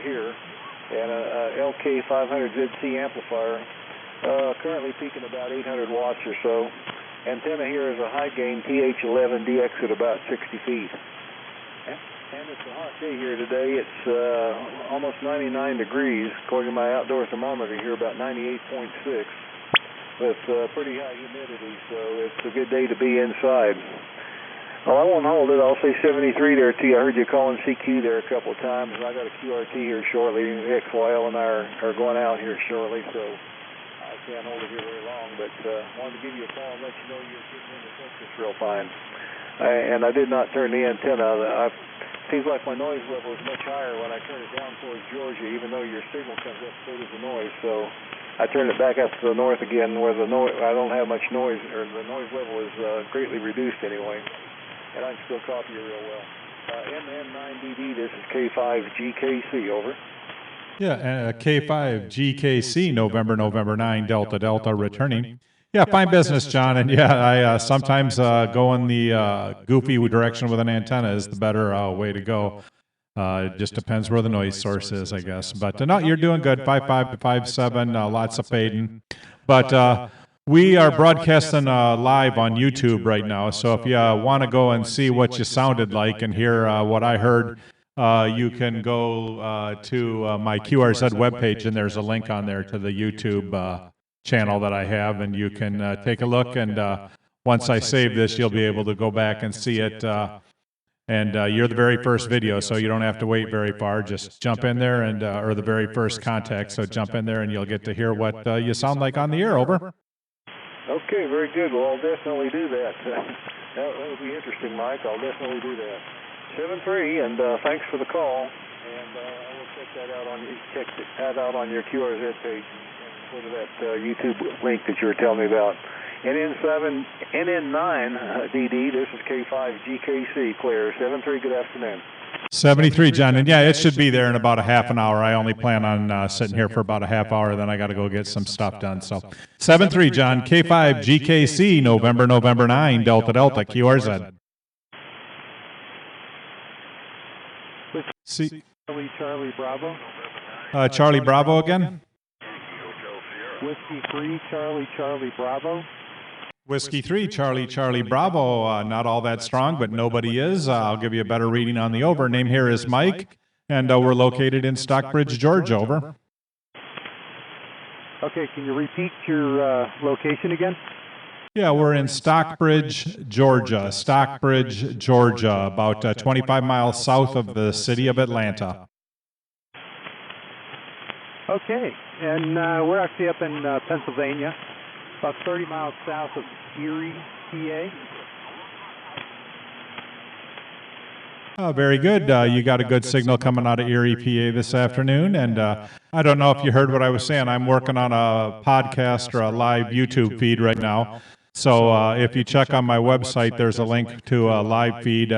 here, and a LK500ZC amplifier, currently peaking about 800 watts or so. Antenna here is a high gain TH11DX at about 60 feet. And it's a hot day here today. It's almost 99 degrees, according to my outdoor thermometer here, about 98.6. With pretty high humidity, so it's a good day to be inside. Well, I won't hold it. I'll say 73 there, T. I heard you calling CQ there a couple of times, and I got a QRT here shortly. XYL and I are going out here shortly, so I can't hold it here very long, but wanted to give you a call and let you know you're getting into Texas real fine. And I did not turn the antenna. Seems like my noise level is much higher when I turn it down towards Georgia, even though your signal comes up, so does the noise. So I turned it back up to the north again, where the I don't have much noise, or the noise level is greatly reduced anyway, and I can still copy you real well. NN9DD, this is K5GKC, over. Yeah, K5GKC, November 9, Delta, returning. Yeah, fine business, John. And yeah, I sometimes go in the goofy direction with an antenna is the better way to go. It just depends where the noise source is, I guess. But no, you're doing good. 5.5 to 5.7, lots of fading. But we are broadcasting live on YouTube right now. So if you want to go and see what you sounded like and hear what I heard, you can go to my QRZ webpage, and there's a link on there to the YouTube channel that I have, and you can take a look. And once I save this, you'll be able to go back and see it. And you're the very first video, so you don't have to wait very far. Just jump in there, and or the very first contact. So jump in there, and you'll get to hear what you sound like on the air. Over. Okay, very good. Well, I'll definitely do that. That'll be interesting, Mike. I'll definitely do that. 7-3, and thanks for the call. And I will check that out on your QRZ page. Go to that YouTube link that you were telling me about. NN9DD, this is K5GKC, clear. 7-3, good afternoon. 73, John. And yeah, it should be there in about a half an hour. I only plan on sitting here for about a half hour, then I got to go get some stuff done. So 7-3, John. K5GKC, November 9, Delta, QRZ. See, Charlie Bravo. Charlie Bravo again. Whiskey 3, Charlie Bravo. Whiskey 3, Charlie Bravo. Not all that strong, but nobody is. I'll give you a better reading on the over. Name here is Mike, and we're located in Stockbridge, Georgia. Over. Okay, can you repeat your location again? Yeah, we're in Stockbridge, Georgia. Stockbridge, Georgia, about 25 miles south of the city of Atlanta. Okay, and we're actually up in Pennsylvania, about 30 miles south of Erie, PA. Oh, very good. You got a good signal coming out of Erie, PA this afternoon. And I don't know if you heard what I was saying. I'm working on a podcast or a live YouTube feed right now. So if you check on my website, there's a link to a live feed.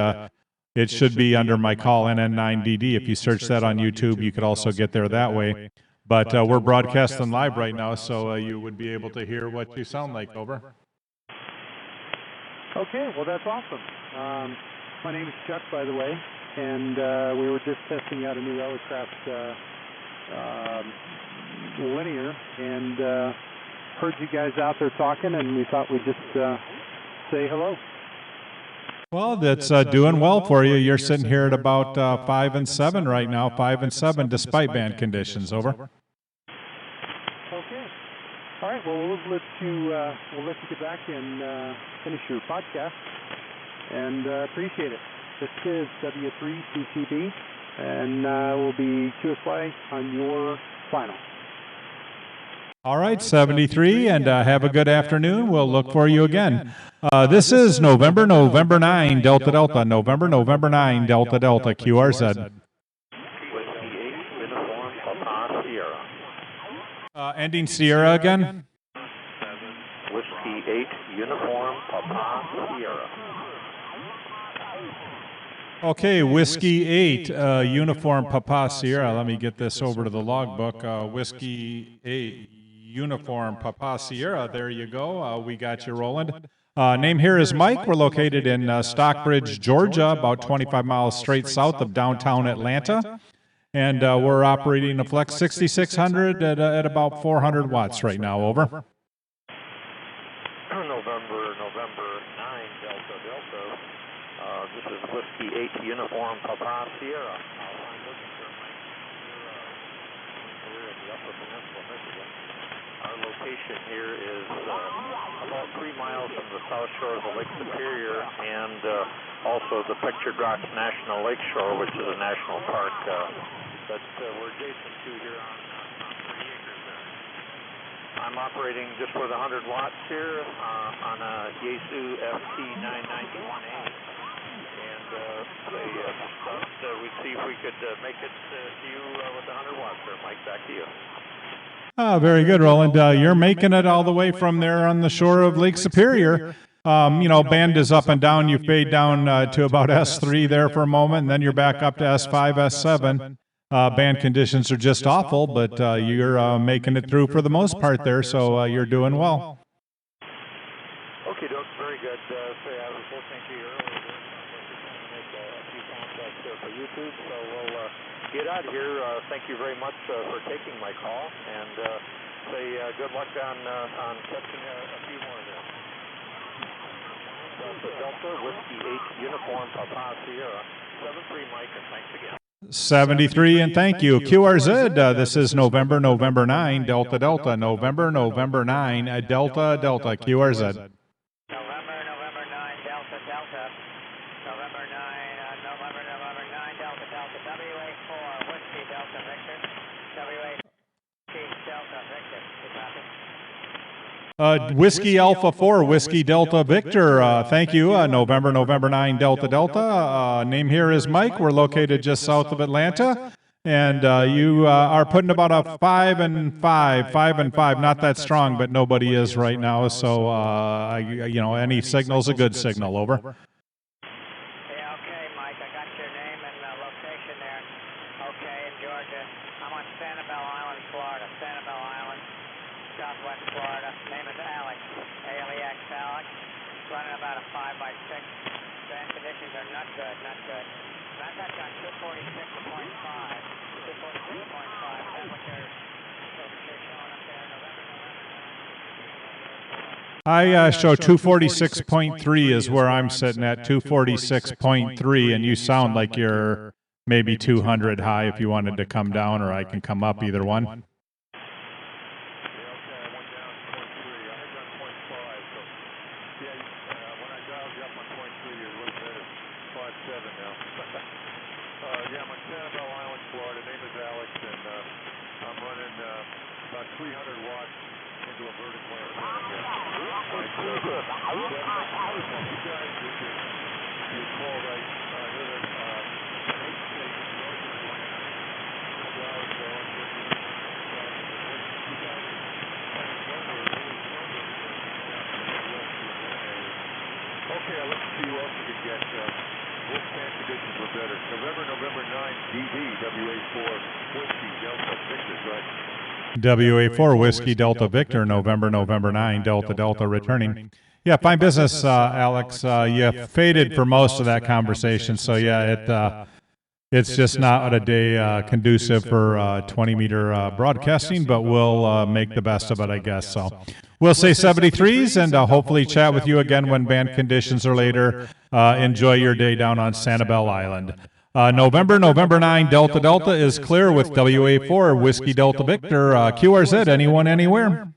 It should be under my call, NN9DD. If you search that on YouTube, you could also get there that way. But we're broadcasting live right now, so you would be able to hear what you sound like. Over. Okay, well, that's awesome. My name is Chuck, by the way, and we were just testing out a new Elecraft linear, and heard you guys out there talking, and we thought we'd just say hello. Well, that's doing well for you. You're sitting here at about 5 and 7 right now, 5 and 7, despite bad conditions. Over. Okay. All right. Well, we'll let you get back and finish your podcast, and appreciate it. This is W3CCB, and we'll be QSY on your final. All right, 73, and have a good afternoon. We'll look for you again. This is November 9, Delta, November 9, Delta, QRZ. Ending Sierra again. Whiskey 8, Uniform, Papa, Sierra. Okay, Whiskey 8, Uniform, Papa, Sierra. Let me get this over to the logbook. Whiskey 8. Uniform Papa Sierra, there you go. We got you rolling. Name here is Mike. We're located in Stockbridge, Georgia, about 25 miles straight south of downtown Atlanta. And we're operating a Flex 6600 at about 400 watts right now. Over. November 9, Delta Delta. This is Whiskey 8 Uniform Papa Sierra. I'm looking for Mike. We're in the Upper Peninsula, Michigan. Our location here is about 3 miles from the south shore of the Lake Superior and also the Pictured Rocks National Lake Shore, which is a national park that we're adjacent to here on 3 acres there. I'm operating just with 100 watts here on a Yaesu FT991A. And just thought we'd see if we could make it to you with 100 watts there. Mike, back to you. Very good, Roland. You're making it all the way from there on the shore of Lake Superior. Band is up and down. You fade down to about S3 there for a moment, and then you're back up to S5, S7. Band conditions are just awful, but you're making it through for the most part there, so you're doing well. Okay, Doug, very good. I was listening to you earlier. Make a few contacts there for YouTube, so we'll get out of here. Thank you very much for taking my call, and say good luck on catching a few more there. Delta Whiskey 8 Uniform Papa Sierra 73 Mike, and thanks again. 73 and thank you. QRZ, this is November 9, Delta Delta, November 9, Delta Delta, QRZ. November 9, Delta Delta, November 9, Delta Delta, WA4, Whiskey Delta Victor, WA Delta Victor, Whiskey Alpha 4, Whiskey Delta Victor. Thank you. November 9, Delta Delta. Name here is Mike. We're located just south of Atlanta. And you are putting about a 5 and 5. Not that strong, but nobody is right now. So, any signal's a good signal. Over. Yeah, okay, Mike. I got your name and location there. Okay, in Georgia. I'm on Sanibel Island, Florida. Sanibel Island. Southwest Florida. Name is Alex. ALEX Alex. Running about a 5x6. Band conditions are not good, not good. And I got you on 246.5. 246.5. Is that what you're showing up there? November. I show 246.3 is where I'm sitting at, 246.3, and you sound like you're maybe 200 high if you wanted to come down, or I can come up, either one. Yeah, I'm on Sanibel Island, Florida. Name is Alex, and I'm running about 300 watts into a vertical antenna here. You guys, you called, I heard an 8-state north of Okay, let's see what else we can get. Band conditions were better. November 9DD, WA4 Whiskey Delta Victor, right? WA4 Whiskey Delta Victor, November 9, Delta Delta returning. Yeah, fine business, Alex. You faded for most of that conversation, so yeah, it's just not a day conducive for 20-meter broadcasting, but we'll make the best of it, I guess. So we'll say 73s, and hopefully chat with you again when band conditions are later. Enjoy your day down on Sanibel Island. November 9, Delta Delta is clear with WA4 Whiskey Delta Victor. QRZ, anyone, anywhere?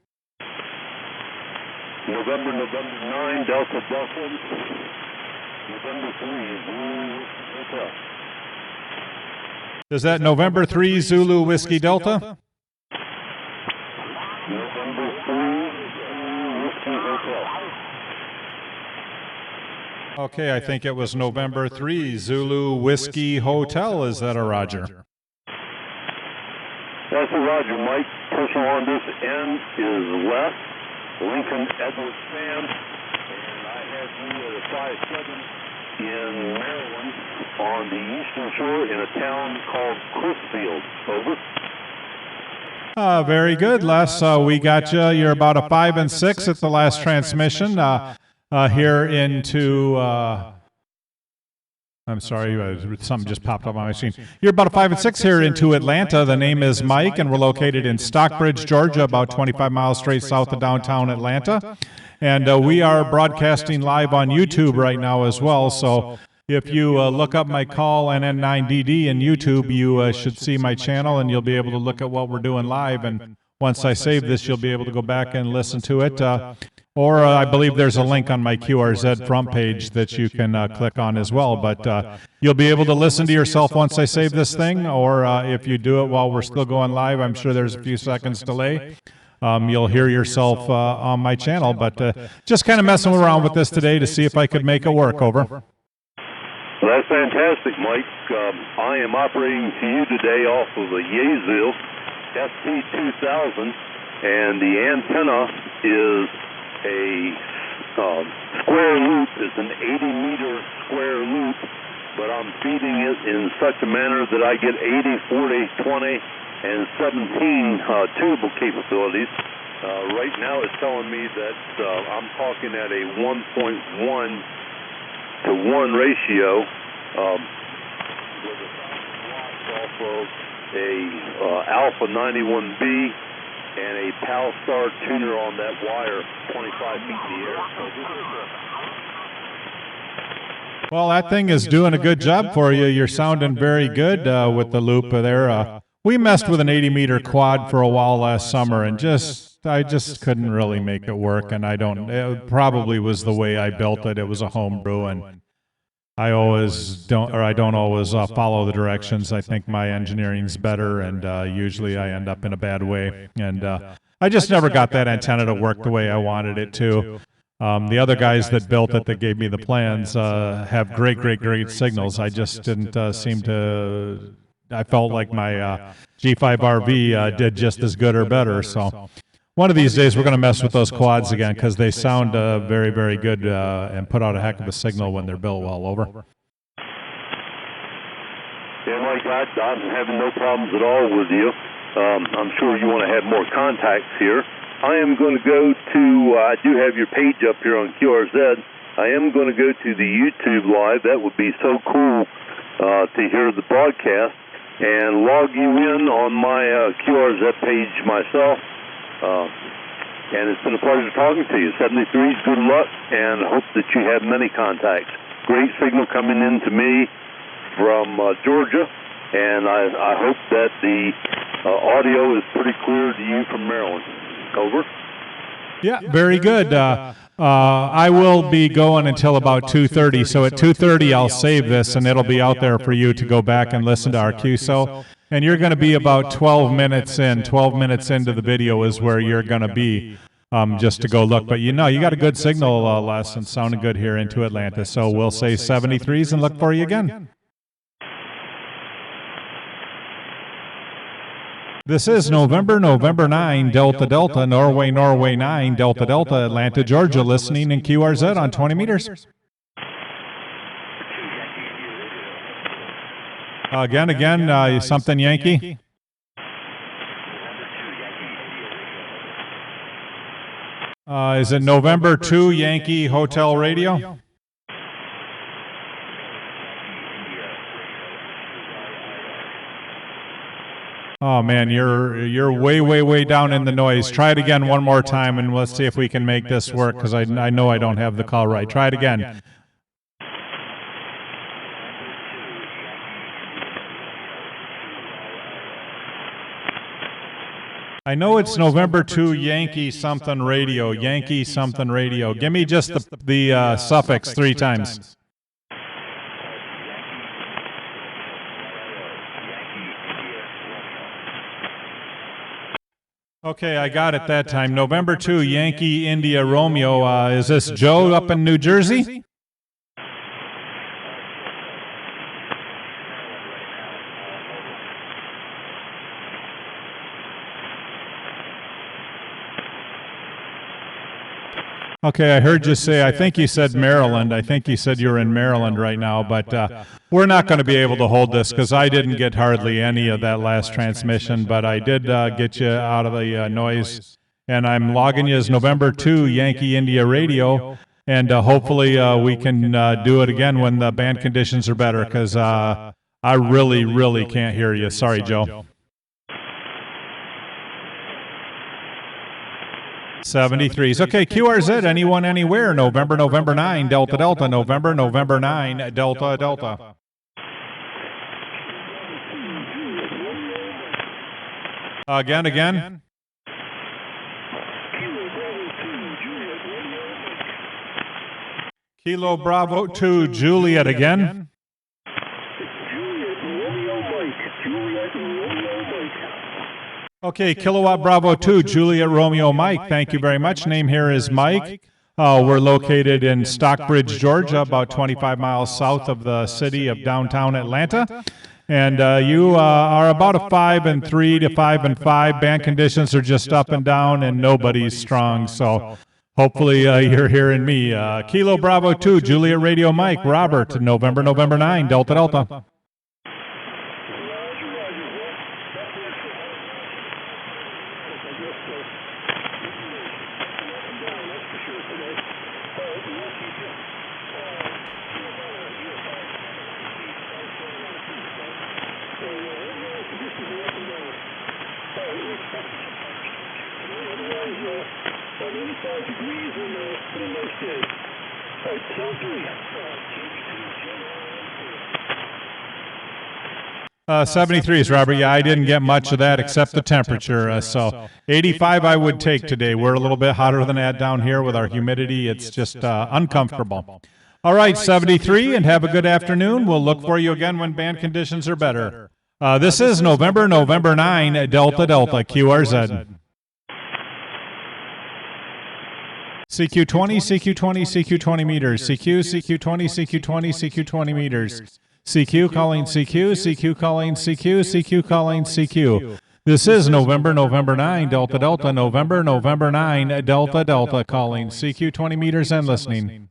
November 9, Delta Delta. November 3, Is that November 3 Zulu Whiskey Delta? November 3, Whiskey Hotel. Okay, I think it was November 3 Zulu Whiskey Hotel. Is that a Roger? That's a Roger, Mike. Personal on this end is West, Lincoln Edward Sam, and I have you at a 5-7 in Maryland on the eastern shore in a town called Clifffield. Over. Very good. Les, we got you. You're about a 5 and 6 at the last transmission. Here into, I'm sorry, something just popped up on my screen. You're about a 5 and 6 here into Atlanta. The name is Mike, and we're located in Stockbridge, Georgia, about 25 miles straight south of downtown Atlanta. And we are broadcasting live on YouTube right now as well. So if you look up my call NN9DD in YouTube, you should see my channel, and you'll be able to look at what we're doing live. And once I save this, you'll be able to go back and listen to it. Or I believe there's a link on my QRZ front page that you can click on as well. But you'll be able to listen to yourself once I save this thing, or if you do it while we're still going live, I'm sure there's a few seconds delay. You'll hear yourself on my channel. But just kind of messing around with this today to see if I could make it work. Over. Well, that's fantastic, Mike. I am operating to you today off of a Yeazil ST2000, and the antenna is a square loop. It's an 80-meter square loop, but I'm feeding it in such a manner that I get 80, 40, 20, and 17 tunable capabilities. Right now it's telling me that I'm talking at a 1.1 to 1 ratio with a off of a Alpha 91B and a Palstar tuner on that wire 25 feet in the air. Well, that thing is doing a good job for you. You're sounding very good with the loop there. We messed with an 80-meter quad for a while last summer, and I just couldn't really make it work. And it probably was the way I built it. It was a homebrew, and I don't always follow the directions. I think my engineering's better, and usually I end up in a bad way. And I just never got that antenna to work the way I wanted it to. The other guys that built it, that gave me the plans, have great signals. I just didn't seem to. I felt like my G5RV did just as good or better. So one of these days we're going to mess with those quads again, because they sound very good and put out a heck of a signal when they're built well. Over. Yeah, Mike, I'm having no problems at all with you. I'm sure you want to have more contacts here. I am going to go to, I do have your page up here on QRZ. I am going to go to the YouTube live. That would be so cool to hear the broadcast, and log you in on my QRZ page myself. And it's been a pleasure talking to you. 73's good luck, and I hope that you have many contacts. Great signal coming in to me from Georgia, and I hope that the audio is pretty clear to you from Maryland. Over. Yeah, very good. I will be going until about 2:30, so at 2:30 I'll save this, and it'll be out there for you to go back and listen to our QSO. And you're going to be about 12 minutes in. 12 minutes into the video is where you're going to be, just to go look. But you got a good signal, Les, and sounding good here into Atlanta. So we'll say 73s and look for you again. This is November 9, Delta, Norway 9, Delta, Atlanta, Georgia, listening in QRZ on 20 meters. Again, something Yankee. Is it November 2 Yankee Hotel Radio? Oh man, you're way down in the noise. Try it again one more time, and let's see if we can make this work, because I know I don't have the call right. Try it again. I know it's November 2 Yankee something radio. Yankee something radio. Give me just the suffix 3 times. Okay, I got it that time. November 2, Yankee India Romeo. Is this Joe up in New Jersey? Okay, I heard you say, I think you said Maryland. I think you said you're in Maryland right now, but we're not going to be able to hold this because I didn't get hardly any of that last transmission, but I did get you out of the noise, and I'm logging you as November 2 Yankee India Radio, And hopefully we can do it again when the band conditions are better, because I really, really can't hear you. Sorry, Joe. 73s. Okay, QRZ, anyone, anywhere. November, November 9, Delta, Delta. November, November 9, Delta, Delta. Again. Kilo Bravo 2, Juliet again. Okay, Kilowatt Bravo 2, Juliet Romeo Mike. Thank you very much. Name here is Mike. We're located in Stockbridge, Georgia, about 25 miles south of the city of downtown Atlanta. And you are about a 5 and 3 to 5 and 5. Band conditions are just up and down, and nobody's strong. So hopefully you're hearing me. Kilo Bravo 2, Juliet Radio Mike, Robert, November, November 9, Delta, Delta. Uh, 73s, Robert. Yeah, I didn't get much of that except the temperature. So 85 I would take today. We're a little bit hotter than that down here with our humidity. It's just uncomfortable. All right, 73, and have a good afternoon. We'll look for you again when band conditions are better. This is November, November 9, Delta, Delta, QRZ. CQ20, CQ20, CQ20 meters. CQ, CQ20, CQ20, CQ20 meters. CQ calling CQ, CQ calling CQ, CQ calling CQ. This is November, November 9, Delta, Delta, November, November 9, Delta, Delta, calling CQ 20 meters and listening.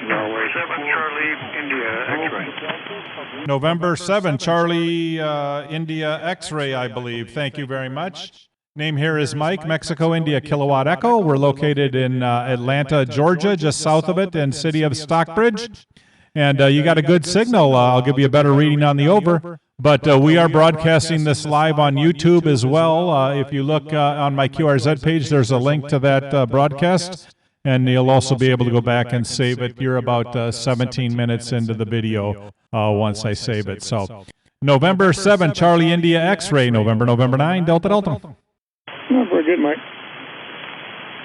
Norway 7, Charlie, India, X-ray. November 7, Charlie, India, X-ray, I believe. Thank you very much. Name here is Mike, Mexico, India, Kilowatt Echo. We're located in Atlanta, Georgia, just south of it, in city of Stockbridge. And you got a good signal. I'll give you a better reading on the over. But we are broadcasting this live on YouTube as well. If you look on my QRZ page, there's a link to that broadcast. And you'll also be able to go back and save it. You're about 17 minutes into the video once I save it. So November 7, Charlie India X-ray. November, November 9, Delta, Delta. Oh, very good, Mike.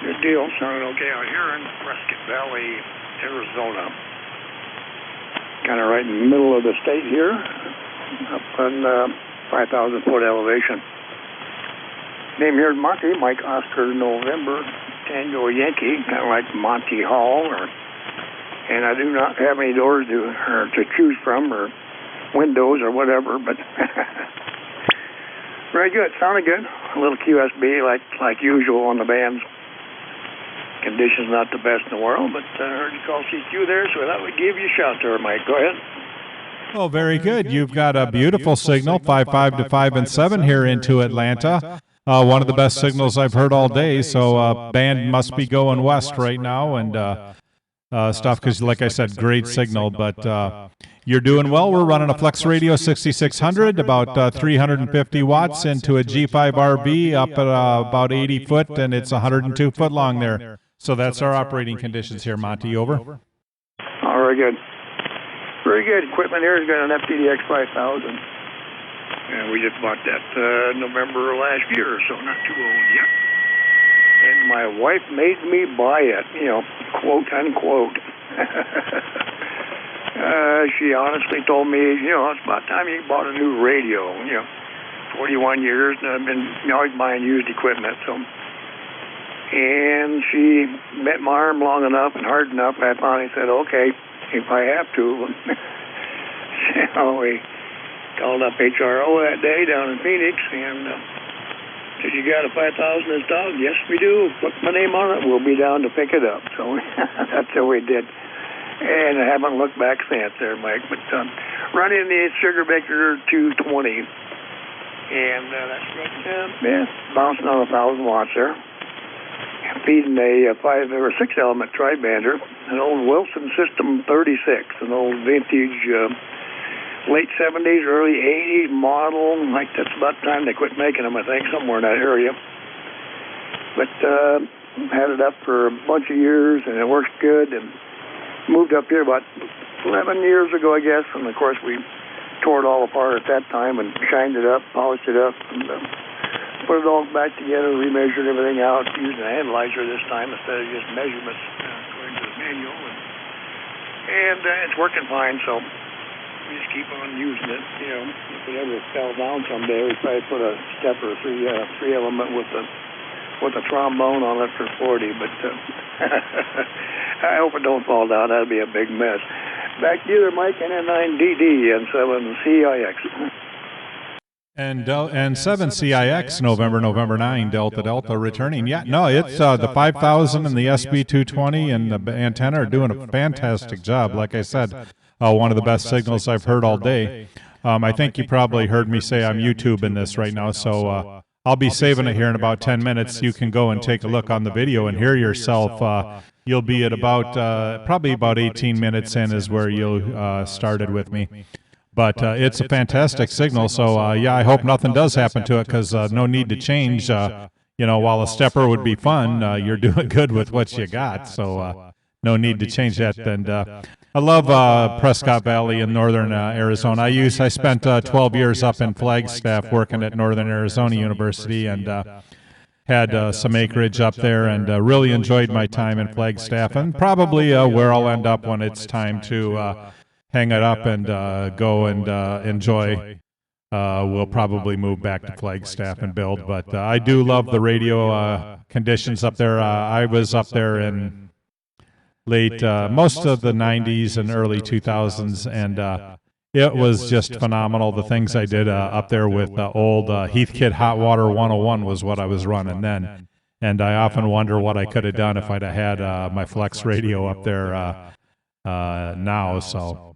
Good deal. Sounding okay out here in Prescott Valley, Arizona. Kind of right in the middle of the state here, up on 5,000-foot elevation. Name here is Monty, Mike Oscar November, Tango Yankee, kind of like Monty Hall. And I do not have any doors to choose from or windows or whatever, but very good. Sounded good. A little QSB like usual on the bands. Conditions not the best in the world, but I heard you call CQ there, so that would give you a shout there, Mike. Go ahead. Oh, very good. You've got a beautiful signal, 5.5 to 5 and 7 here into Atlanta. One of the best signals I've heard all day, so band must be going west right now and stuff, because like I said, great signal, but you're doing well. We're running a Flex Radio 6600, about 350 watts into a G5RB up at about 80 foot, and it's 102 foot long there. So that's our operating conditions here, Monty. Over. Oh, very good. Very good. Equipment here has got an FTDX 5000. And we just bought that November last year, so not too old yet. And my wife made me buy it, quote unquote. She honestly told me, it's about time you bought a new radio. 41 years, and I've been always buying used equipment, so. And she bent my arm long enough and hard enough, I finally said, okay, if I have to. So we called up HRO that day down in Phoenix, and said, you got a 5000 installed? Yes, we do. Put my name on it. We'll be down to pick it up. So that's what we did. And I haven't looked back since there, Mike. But running the Sugar Baker 220. And that's good. Bouncing on 1,000 watts there. feeding a 5 or 6 element tri-bander, an old Wilson System 36, an old vintage late 70s, early 80s model. Like that's about the time they quit making them, I think, somewhere in that area. But had it up for a bunch of years, and it works good. And moved up here about 11 years ago, I guess. And of course, we tore it all apart at that time and shined it up, polished it up, and put it all back together, remeasured everything out, used an analyzer this time instead of just measurements according to the manual. And it's working fine, so we just keep on using it. You know, if it ever fell down someday, we'd probably put a stepper, three element with a trombone on it for 40. But I hope it don't fall down. That'd be a big mess. Back to you there, Mike. NN9DD and 7CIX. And 7CIX, November 9, Delta returning. Yeah, no, it's the 5000 and the SB220 and the antenna are doing a fantastic job. Like I said, one of the best signals I've heard all day. I think you probably heard me say I'm YouTubing this right now, so I'll be saving it here in about 10 minutes. You can go and take a look on the video and hear yourself. You'll be at about, probably about 18 minutes in is where you started with me. But it's a fantastic signal, so yeah, I hope nothing does happen to it because no need to change. You know, while a stepper would be fun, you're doing good with what you got, so no need to change that. And I love Prescott Valley in northern Arizona. I spent 12 years up in Flagstaff working at Northern Arizona University and had some acreage up there and really enjoyed my time in Flagstaff and probably where I'll end up when it's time to hang it up and go and enjoy. We'll probably move back to Flagstaff and build, but I do love the radio conditions up there. I was up there in late, most of the 90s and early 2000s, and it was just phenomenal. The things I did up there with old Heathkit Hot Water 101 was what I was running then, and I often wonder what I could have done if I'd have had my Flex radio up there now, so...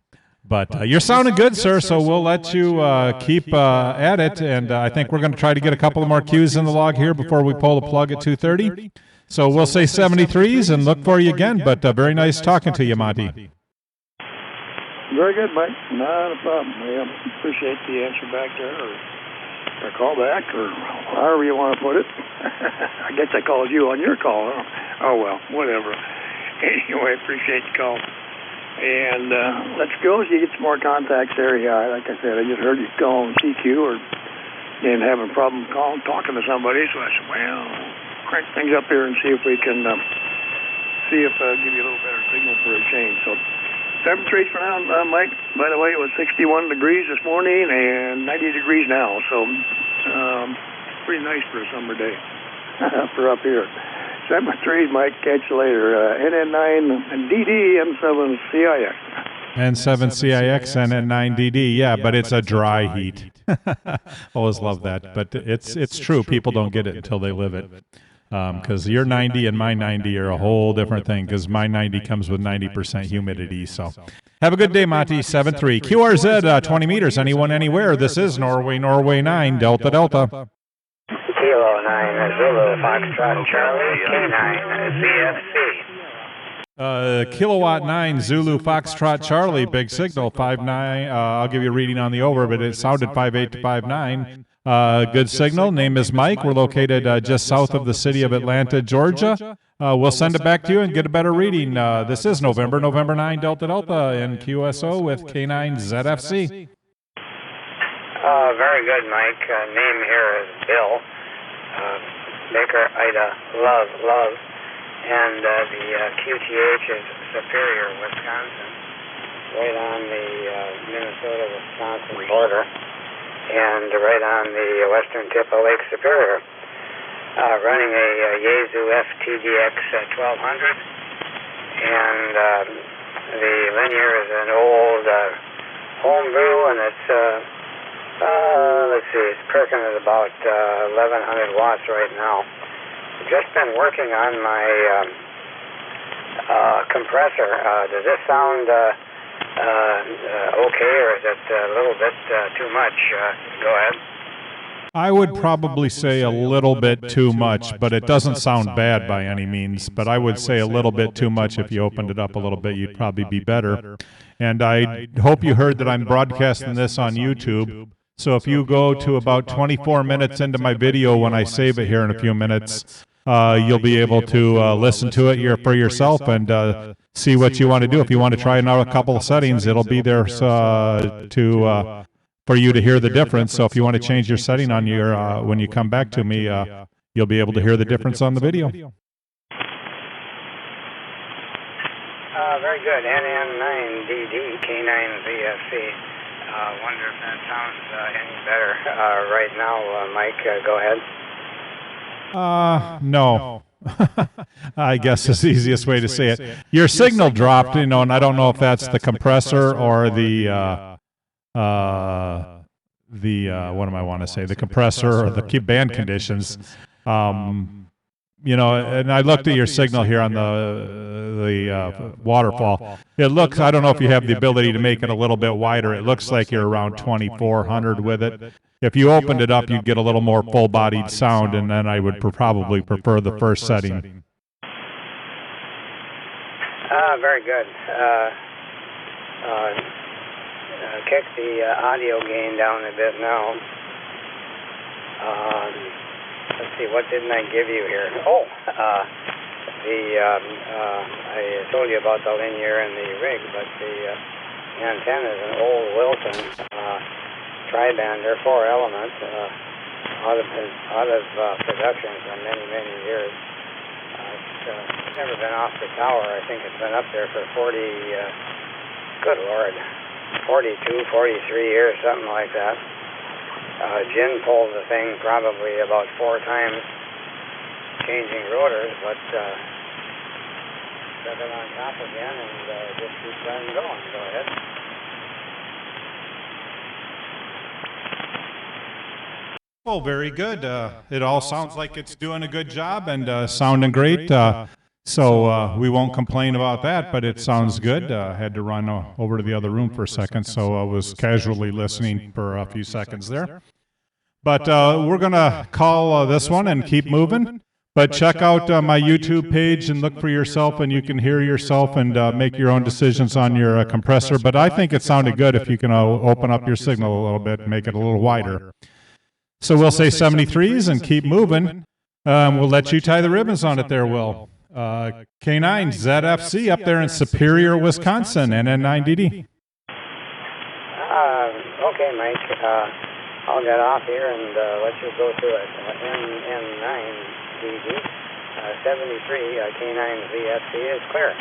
But you're sounding good, sir, so we'll let you keep at it, and I think we're going to try to get a couple of more cues in the log here before we pull the plug at 2:30. So we'll say 73s and look for you again, but very nice talking to you, Monty. Very good, Mike. Not a problem. I appreciate the answer back there, or call back, or however you want to put it. I guess I called you on your call. Huh? Oh, well, whatever. Anyway, appreciate the call. And let's go so you get some more contacts there. Yeah, like I said, I just heard you calling CQ and having a problem talking to somebody. So I said, well, crank things up here and see if we can give you a little better signal for a change. So 73 for now, Mike. By the way, it was 61 degrees this morning and 90 degrees now. So pretty nice for a summer day for up here. 73, Mike. Catch you later. NN9DD M7CIX. N7CIX, NN9DD. Yeah, but it's a dry heat. Always love that. But it's true. People don't get it until they live it. Because your 90 and my 90 are a whole different thing. Because my 90 comes with 90% humidity. So have a good day, Monty. 73 QRZ 20 meters. Anyone, anywhere. This is Norway 9 Delta. Kilo 9 Zulu Foxtrot Charlie K9 CFC. Kilowatt 9 Zulu Foxtrot Charlie, big signal 59. I'll give you a reading on the over, but it sounded 58 to 59. Good signal. Name is Mike. We're located just south of the city of Atlanta, Georgia. We'll send it back to you and get a better reading. This is November 9 Delta in QSO with K9 ZFC. Very good, Mike. Name here is Bill. Baker, Ida, Love, and the QTH is Superior, Wisconsin, right on the Minnesota-Wisconsin border, and right on the western tip of Lake Superior. Running a Yaesu FTDX 1200, and the linear is an old homebrew, and it's let's see, it's perking at about 1100 watts right now. Just been working on my compressor. Does this sound okay, or is it a little bit too much? Go ahead. I would probably say a little bit too much, but it doesn't sound bad by any means. But I would say a little bit too much. If you opened it up a little bit, you'd probably be better. And I hope you heard that I'm broadcasting this on YouTube. So if you go to about 24 minutes into my video when I save it here in a few minutes, you'll be able to listen to it for yourself and see what you want to do. If you want to try out a couple of settings, it'll be there for you to hear the difference. So if you want to change your setting on your when you come back to me, you'll be able to hear the difference on the video. Very good. NN9DD K9VFC. Wonder if that sounds any better right now, Mike. Go ahead. No. I guess is the easiest way to say it. Your signal dropped, and I don't know if that's the compressor or the what am I want to say? The compressor or the band conditions. And I looked at your signal here on the waterfall. It looks, I don't know if you have the ability to make it a little bit wider. It looks like you're around 2400 with it. If you opened it up, you'd get a little more full-bodied sound, and then I would probably prefer the first setting. Very good. Kick the audio gain down a bit now. Let's see, what didn't I give you here? Oh, I told you about the linear and the rig, but the antenna is an old Wilson tri-band. They're 4 elements, out of production for many, many years. It's never been off the tower. I think it's been up there for 40, good Lord, 42, 43 years, something like that. Jin pulled the thing probably about 4 times, changing rotors, but set it on top again and just keep on going. Go ahead. Well, very good. It all sounds like it's doing a good job and sounding great. So we won't complain about that, but it sounds good. Had to run over to the other room for a second, so I was casually listening for a few seconds there. But we're going to call this one and keep moving. But check out my YouTube page and look for yourself, and you can hear yourself and make your own decisions on your compressor. But I think it sounded good if you can open up your signal a little bit and make it a little wider. So we'll say 73s and keep moving. We'll let you tie the ribbons on it there, Will. K9ZFC up there in Superior, Wisconsin, NN9DD. Okay, Mike. I'll get off here and let you go through it. NN9DD 73 K9ZFC is clear.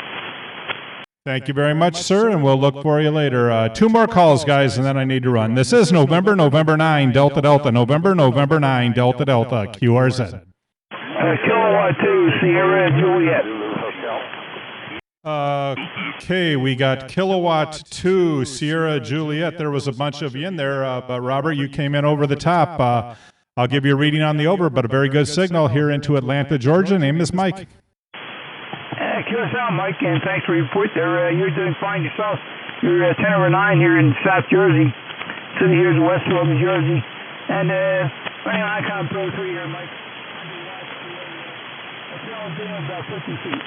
Thank you very much, sir, and we'll look for you later. 2 more calls, guys, and then I need to run. This is November 9, Delta, November 9, Delta, QRZ. Kilowatt 2, Sierra Juliet. Okay, we got Kilowatt 2, Sierra Juliet. There was a bunch of you in there, but Robert, you came in over the top. I'll give you a reading on the over, but a very good signal here into Atlanta, Georgia. Name is Mike. QSL, Mike, and thanks for your report there. You're doing fine yourself. You're 10 over 9 here in South Jersey. City here is Westfield, New Jersey. And running on Icon Pro 3 here, Mike. It's doing about 50 feet.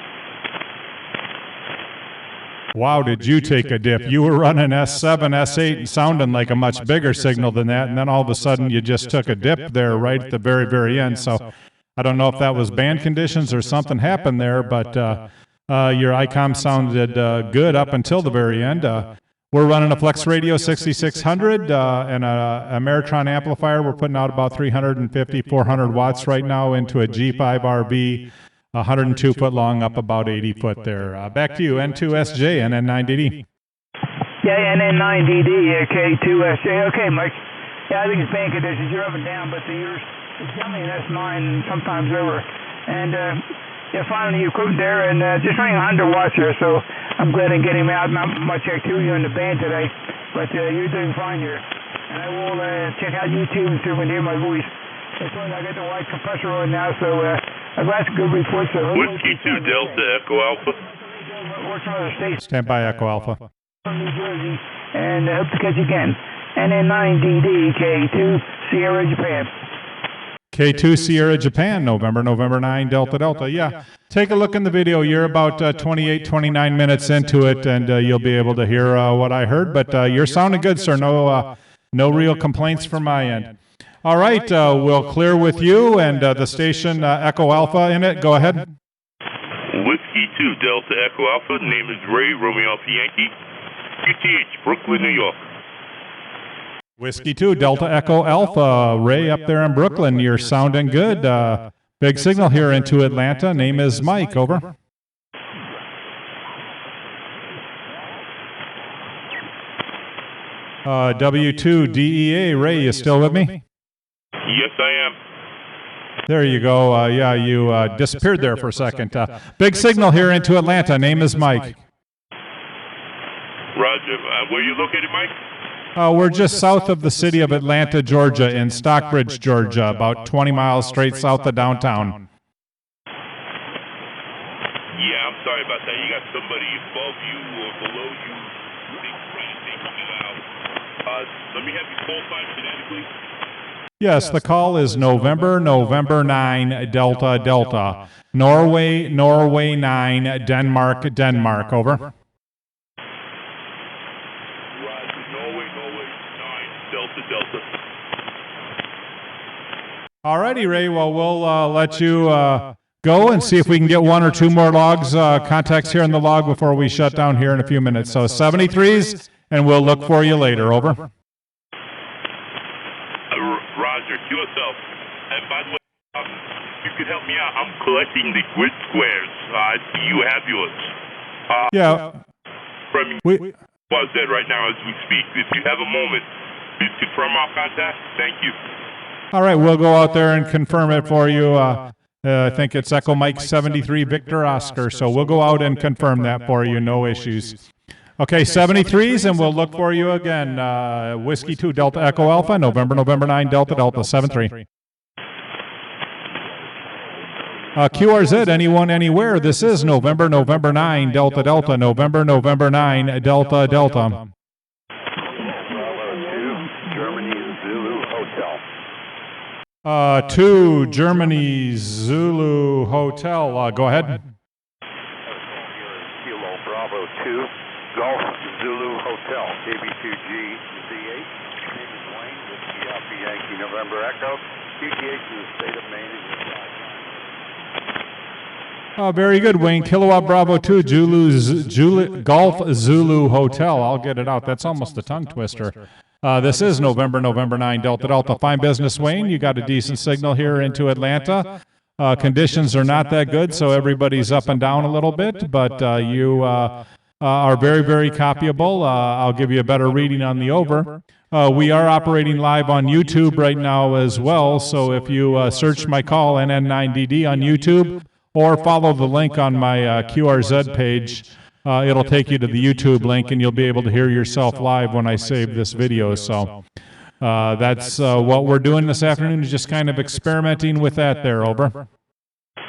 Wow, did you take a dip? You were running S7, S8 and sounding like a much bigger signal than that, and then all of a sudden you just took a dip there right at the very, very end. So I don't know if that was band conditions or something happened there, but your ICOM sounded good up until the very end. We're running a Flex Radio 6600 and a Ameritron amplifier. We're putting out about 350, 400 watts right now into a G5RV, 102 foot long, up about 80 foot there. Back to you, N2SJ, NN9DD. Yeah, NN9DD, K2SJ. Okay, Mike. Yeah, I think it's band conditions. You're up and down, but yours is generally an S9, sometimes over. And yeah, finally you cruised there, and just running 100 watts here, so I'm glad I'm getting out. Not much activity on the band today, but you're doing fine here. And I will check out YouTube and see if I can hear my voice. As soon as I get the white compressor on now, so I've got some good reports. Whiskey 2 Delta Echo Alpha. Stand by, Echo Alpha. From New Jersey, and I hope to catch you again. NN9DD K2 Sierra Japan. K2 Sierra Japan, November 9, Delta Delta. Yeah, take a look in the video. You're about 28, 29 minutes into it, and you'll be able to hear what I heard. But you're sounding good, sir. No real complaints from my end. All right, we'll clear with you and the station Echo Alpha in it. Go ahead. Whiskey 2 Delta Echo Alpha. Name is Ray, Romeo Alpha Yankee. QTH, Brooklyn, New York. Whiskey 2 Delta Echo Alpha. Ray up there in Brooklyn. You're sounding good. Big signal here into Atlanta. Name is Mike. Over. W2DEA. Ray, you still with me? Yes, I am. There you go. Yeah, you disappeared there for a second. Big signal here into Atlanta. Name is Mike. Roger. Where are you located, Mike? We're just south of the city of Atlanta, Georgia, in Stockbridge, Georgia, about 20 miles straight south of downtown. Yeah, I'm sorry about that. You got somebody above you or below you trying to take you out. Let me have you call sign phonetically. Yes, the call is November 9, Delta Delta. Norway 9, Denmark, Over. Roger, Norway 9, Delta. All righty, Ray. Well, we'll let you go and see if we can get one or two more logs, contacts here in the log before we shut down here in a few minutes. So 73s, and we'll look for you later. Over. Roger, to yourself. And by the way, you could help me out. I'm collecting the grid squares. I see you have yours. Yeah. Buzz that right now as we speak. If you have a moment, please confirm our contact. Thank you. All right, we'll go out there and confirm it for you. I think it's Echo Mike 73 Victor Oscar, so we'll go out and confirm that for you. No issues. Okay, 73s, and we'll look for you again. Whiskey 2 Delta Echo Alpha, November 9 Delta Delta 73. QRZ, anyone, anywhere. This is November 9 Delta Delta, November 9 Delta Delta. Bravo 2, Germany Zulu Hotel. 2 Germany Zulu Hotel. Go ahead. Kilo Bravo 2, Golf Zulu Hotel, KB2GZ8. Name is Wayne, Whiskey Alpha Yankee November Echo. QTH in the state of Maine is Very good, Wayne. Kilowatt Bravo 2, Golf Zulu Hotel. I'll get it out. That's almost a tongue twister. This is November 9 Delta Delta. Fine business, Wayne. You got a decent signal here into Atlanta. Conditions are not that good, so everybody's up and down a little bit, but you are very, very copyable. I'll give you a better reading on the over. We are operating live on YouTube right now as well, so if you search my call, NN9DD, on YouTube, or follow the link on my QRZ page, it'll take you to the YouTube link, and you'll be able to hear yourself live when I save this video. So that's what we're doing this afternoon, is just kind of experimenting with that there. Over.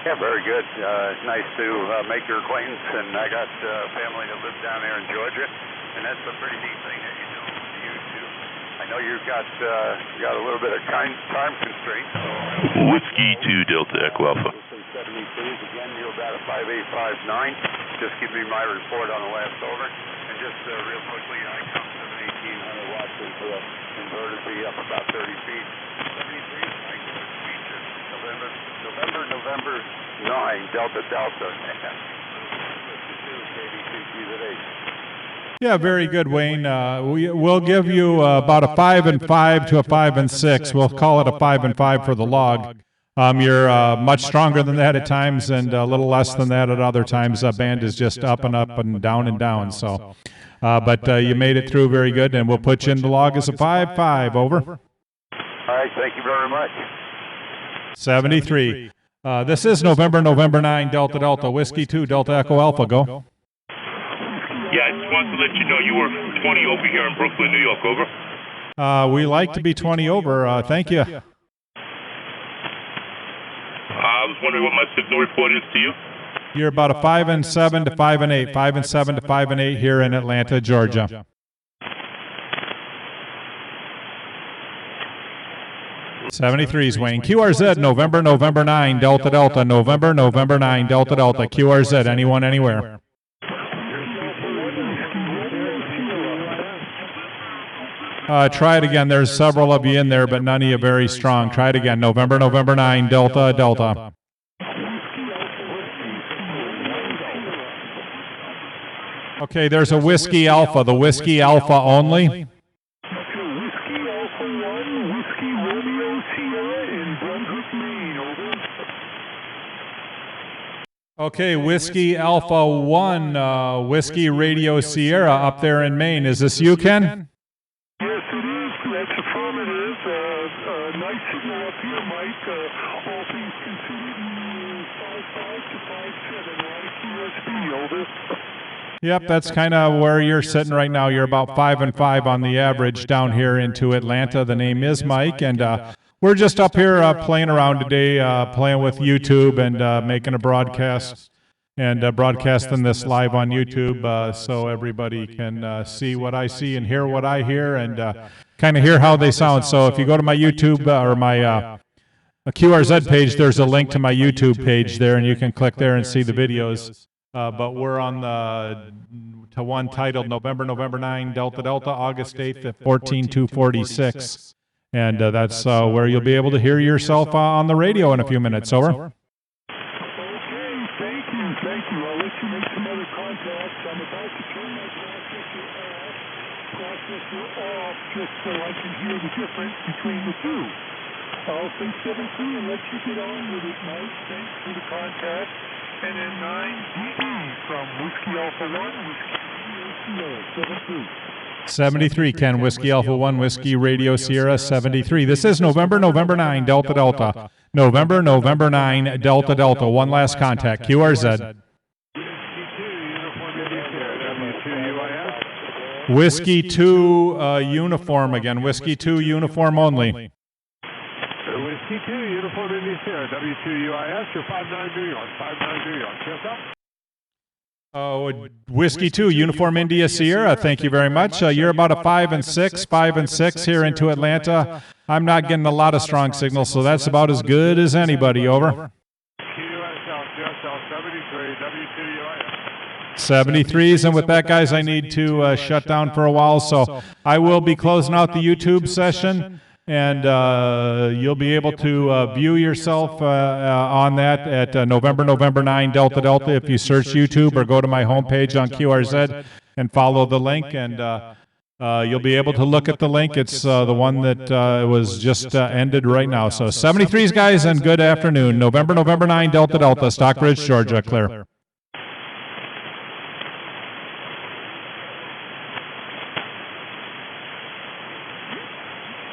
Yeah, very good. It's nice to make your acquaintance, and I got family that lives down there in Georgia, and that's a pretty neat thing that you're doing with YouTube. I know you've got a little bit of time constraints. So Whiskey 2 Delta Echo Alpha. 73s, again, you're about a 5859. Just give me my report on the last over. And just real quickly, I count 1800 watts into the inverter, be up about 30 feet. 73s, November 9, Delta Delta. Yeah, very good, Wayne. We'll give you about a 5 and 5 to a 5 and 6. We'll call it a 5 and 5 for the log. You're much stronger than that at times, and a little less than that at other times. Band is just up and down. So, but you made it through very good, and we'll put you in the log as a 5-5. Over. All right, thank you very much. 73. This is November 9 Delta Delta, Whiskey 2 Delta Echo Alpha. Go. Yeah, I just wanted to let you know you were 20 over here in Brooklyn, New York. Over. We like to be 20 over. Thank you. I was wondering what my signal report is to you. You're about a 5 and 7 to 5 and 8. 5 and 7 to 5 and 8 here in Atlanta, Georgia. 73's Wayne. QRZ, November, November 9, Delta, Delta, November, November 9, Delta, Delta, QRZ, anyone, anywhere. Try it again. There's several of you in there, but none of you very strong. Try it again. November, November 9, Delta, Delta. Okay, there's a Whiskey Alpha, the Whiskey Alpha only. Whiskey Alpha 1, Whiskey Romeo Sierra in Brunswick, Maine, over. Okay, Whiskey Alpha 1, Whiskey Radio Sierra up there in Maine. Is this you, Ken? Yes, it is. That's affirmative. Nice signal up here, Mike. All things considered, 5.5 to 5.7. A lot of QSB, over. Yep, that's kind of where you're sitting right now. You're about 5 and 5 on the average down here into Atlanta. The name is Mike, and we're just up here playing around today, playing with YouTube and making a broadcast and broadcasting this live on YouTube so everybody can see what I see and hear what I hear and kind of hear how they sound. So if you go to my YouTube or my QRZ page, there's a link to my YouTube page there, and you can click there and see the videos. But we're on to one titled November, November 9, Delta, Delta, August 8th at 14,246. And that's where you'll be able to hear yourself on the radio in a few minutes. Over. Okay, thank you. I'll let you make some other contacts. I'm about to turn my processor off just so I can hear the difference between the two. I'll say 7-2 and let you get on with it, Mike. Thanks for the contact. NN9DD from Whiskey Alpha 1, Whiskey Radio Sierra, 73, Ken. Whiskey Alpha 1, Whiskey Radio Sierra, 73. This is November, November 9, Delta, Delta. November, November 9, Delta, Delta. One last contact. QRZ. Whiskey 2 uniform again. Whiskey 2 uniform only. Whiskey 2, Uniform India Sierra, W2UIS, you're 59 New York, 59 New York. Yes, up. Whiskey 2, Uniform India Sierra, thank you very much. You're about a 5 and 6 here into Atlanta. I'm not getting a lot of strong signals, so that's about as good as anybody. Over. 73s, and with that, guys, I need to shut down for a while, so I will be closing out the YouTube session. And you'll be able to view yourself on that at November, November 9, Delta, Delta. If you search YouTube or go to my homepage on QRZ and follow the link, and you'll be able to look at the link. It's the one that was just ended right now. So 73s, guys, and good afternoon. November, November 9, Delta, Delta, Stockbridge, Georgia, clear.